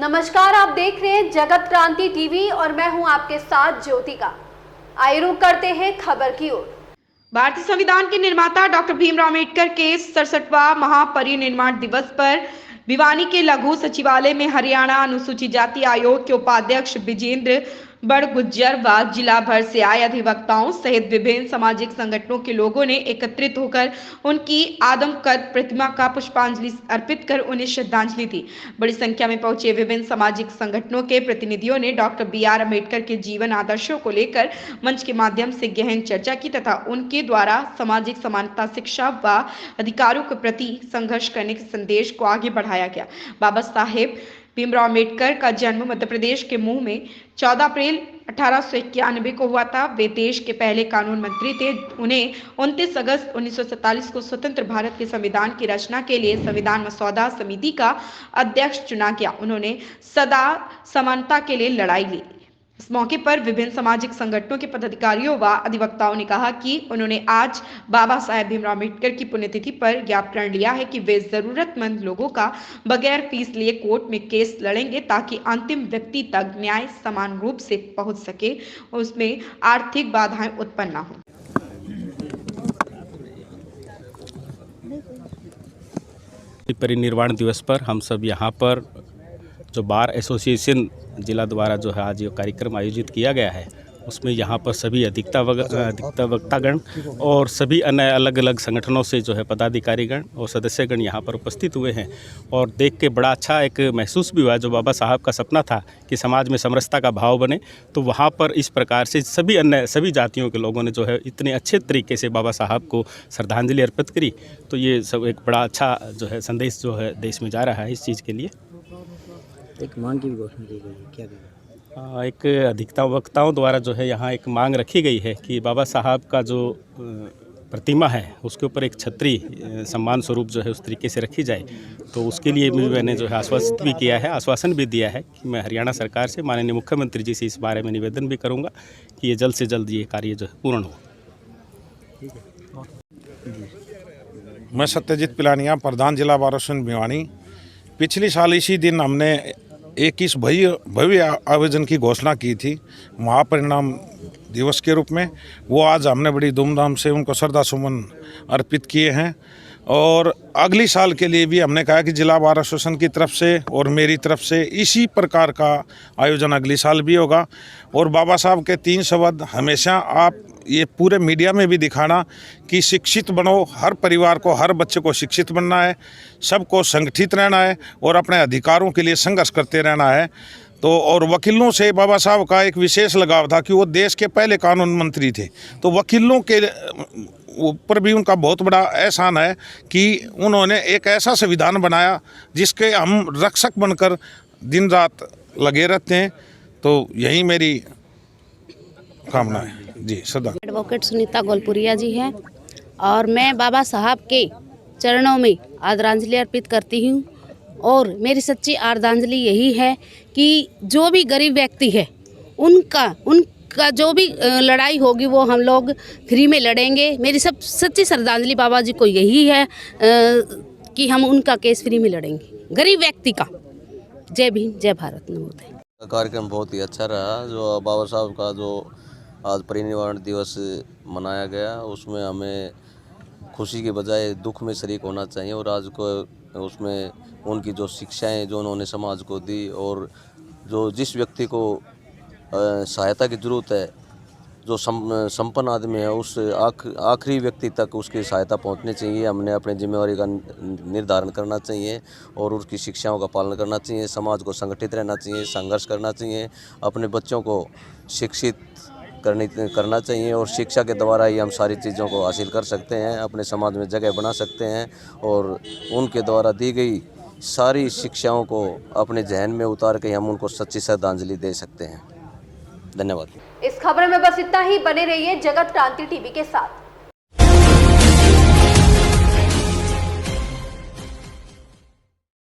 नमस्कार, आप देख रहे हैं जगत क्रांति टीवी और मैं हूं आपके साथ ज्योतिका। आइए रुक करते हैं खबर की ओर। भारतीय संविधान के निर्माता डॉक्टर भीमराव अम्बेडकर के 67वां महापरिनिर्वाण दिवस पर भिवानी के लघु सचिवालय में हरियाणा अनुसूचित जाति आयोग के उपाध्यक्ष विजेंद्र बड़गुज्जर व जिला भर से आए अधिवक्ताओं सहित विभिन्न सामाजिक संगठनों के लोगों ने एकत्रित होकर उनकी आदमकद प्रतिमा का पुष्पांजलि अर्पित कर उन्हें श्रद्धांजलि दी। बड़ी संख्या में पहुंचे विभिन्न सामाजिक संगठनों के प्रतिनिधियों ने डॉक्टर BR अम्बेडकर के जीवन आदर्शों को लेकर मंच के माध्यम से गहन चर्चा की तथा उनके द्वारा सामाजिक समानता, शिक्षा व अधिकारों के प्रति संघर्ष करने के संदेश को आगे बढ़ाया गया। बाबा साहेब भीमराव अम्बेडकर का जन्म मध्य प्रदेश के महू में 14 अप्रैल 1891 को हुआ था। वे देश के पहले कानून मंत्री थे। उन्हें 29 अगस्त 1947 को स्वतंत्र भारत के संविधान की रचना के लिए संविधान मसौदा समिति का अध्यक्ष चुना गया। उन्होंने सदा समानता के लिए लड़ाई ली। इस मौके पर विभिन्न सामाजिक संगठनों के पदाधिकारियों व अधिवक्ताओं ने कहा कि उन्होंने आज बाबा साहेब भीमराव अम्बेडकर की पुण्यतिथि पर ज्ञापन प्रण लिया है कि वे जरूरतमंद लोगों का बगैर फीस लिए कोर्ट में केस लड़ेंगे ताकि अंतिम व्यक्ति तक न्याय समान रूप से पहुंच सके और उसमें आर्थिक बाधाएं उत्पन्न न हो। परिनिर्वाण दिवस पर हम सब यहाँ पर जो बार एसोसिएशन जिला द्वारा जो है आज ये कार्यक्रम आयोजित किया गया है, उसमें यहाँ पर सभी अधिवक्तागण और सभी अन्य अलग अलग संगठनों से जो है पदाधिकारीगण और सदस्यगण यहाँ पर उपस्थित हुए हैं और देख के बड़ा अच्छा एक महसूस भी हुआ। जो बाबा साहब का सपना था कि समाज में समरसता का भाव बने, तो वहाँ पर इस प्रकार से सभी जातियों के लोगों ने जो है इतने अच्छे तरीके से बाबा साहब को श्रद्धांजलि अर्पित करी। तो ये सब एक बड़ा अच्छा जो है संदेश जो है देश में जा रहा है इस चीज़ के लिए। एक मांग की भी घोषणा की गई, क्या एक अधिवक्ताओं द्वारा जो है यहाँ एक मांग रखी गई है कि बाबा साहब का जो प्रतिमा है उसके ऊपर एक छतरी सम्मान स्वरूप जो है उस तरीके से रखी जाए। तो उसके लिए भी मैंने जो है आश्वस्त भी किया है, आश्वासन भी दिया है कि मैं हरियाणा सरकार से माननीय मुख्यमंत्री जी से इस बारे में निवेदन भी करूँगा कि ये जल्द से जल्द ये कार्य जो है पूर्ण हो। मैं सत्यजीत पिलानिया, प्रधान जिला बार एसोसिएशन भिवानी। पिछले साल इसी दिन हमने 21 भव्य आयोजन की घोषणा की थी महापरिनिर्वाण दिवस के रूप में। वो आज हमने बड़ी धूमधाम से उनको श्रद्धा सुमन अर्पित किए हैं और अगली साल के लिए भी हमने कहा कि जिला बार एसोसिएशन की तरफ से और मेरी तरफ से इसी प्रकार का आयोजन अगली साल भी होगा। और बाबा साहब के 3 शब्द हमेशा आप ये पूरे मीडिया में भी दिखाना कि शिक्षित बनो, हर परिवार को, हर बच्चे को शिक्षित बनना है, सबको संगठित रहना है और अपने अधिकारों के लिए संघर्ष करते रहना है। तो और वकीलों से बाबा साहब का एक विशेष लगाव था कि वो देश के पहले कानून मंत्री थे। तो वकीलों के ऊपर भी उनका बहुत बड़ा एहसान है कि उन्होंने एक ऐसा संविधान बनाया जिसके हम रक्षक बनकर दिन रात लगे रहते हैं। तो यही मेरी कामना है जी। सदा एडवोकेट सुनीता गोलपुरिया जी हैं और मैं बाबा साहब के चरणों में आदरांजलि अर्पित करती हूँ। और मेरी सच्ची आदरांजलि यही है कि जो भी गरीब व्यक्ति है उनका जो भी लड़ाई होगी वो हम लोग फ्री में लड़ेंगे। मेरी सब सच्ची श्रद्धांजलि बाबा जी को यही है कि हम उनका केस फ्री में लड़ेंगे, गरीब व्यक्ति का। जय भीम, जय भारत। नमोदय। कार्यक्रम बहुत ही अच्छा रहा। जो बाबा साहब का जो आज परिनिर्वाण दिवस मनाया गया, उसमें हमें खुशी के बजाय दुख में शरीक होना चाहिए। और आज को उसमें उनकी जो शिक्षाएं जो उन्होंने समाज को दी और जो जिस व्यक्ति को सहायता की ज़रूरत है, जो संपन्न आदमी है, उस आखिरी व्यक्ति तक उसकी सहायता पहुंचनी चाहिए। हमने अपनी जिम्मेवारी का निर्धारण करना चाहिए और उसकी शिक्षाओं का पालन करना चाहिए। समाज को संगठित रहना चाहिए, संघर्ष करना चाहिए, अपने बच्चों को शिक्षित करना चाहिए और शिक्षा के द्वारा ही हम सारी चीज़ों को हासिल कर सकते हैं, अपने समाज में जगह बना सकते हैं और उनके द्वारा दी गई सारी शिक्षाओं को अपने जहन में उतार के हम उनको सच्ची श्रद्धांजलि दे सकते हैं। धन्यवाद। इस खबर में बस इतना ही। बने रहिए जगत क्रांति टीवी के साथ।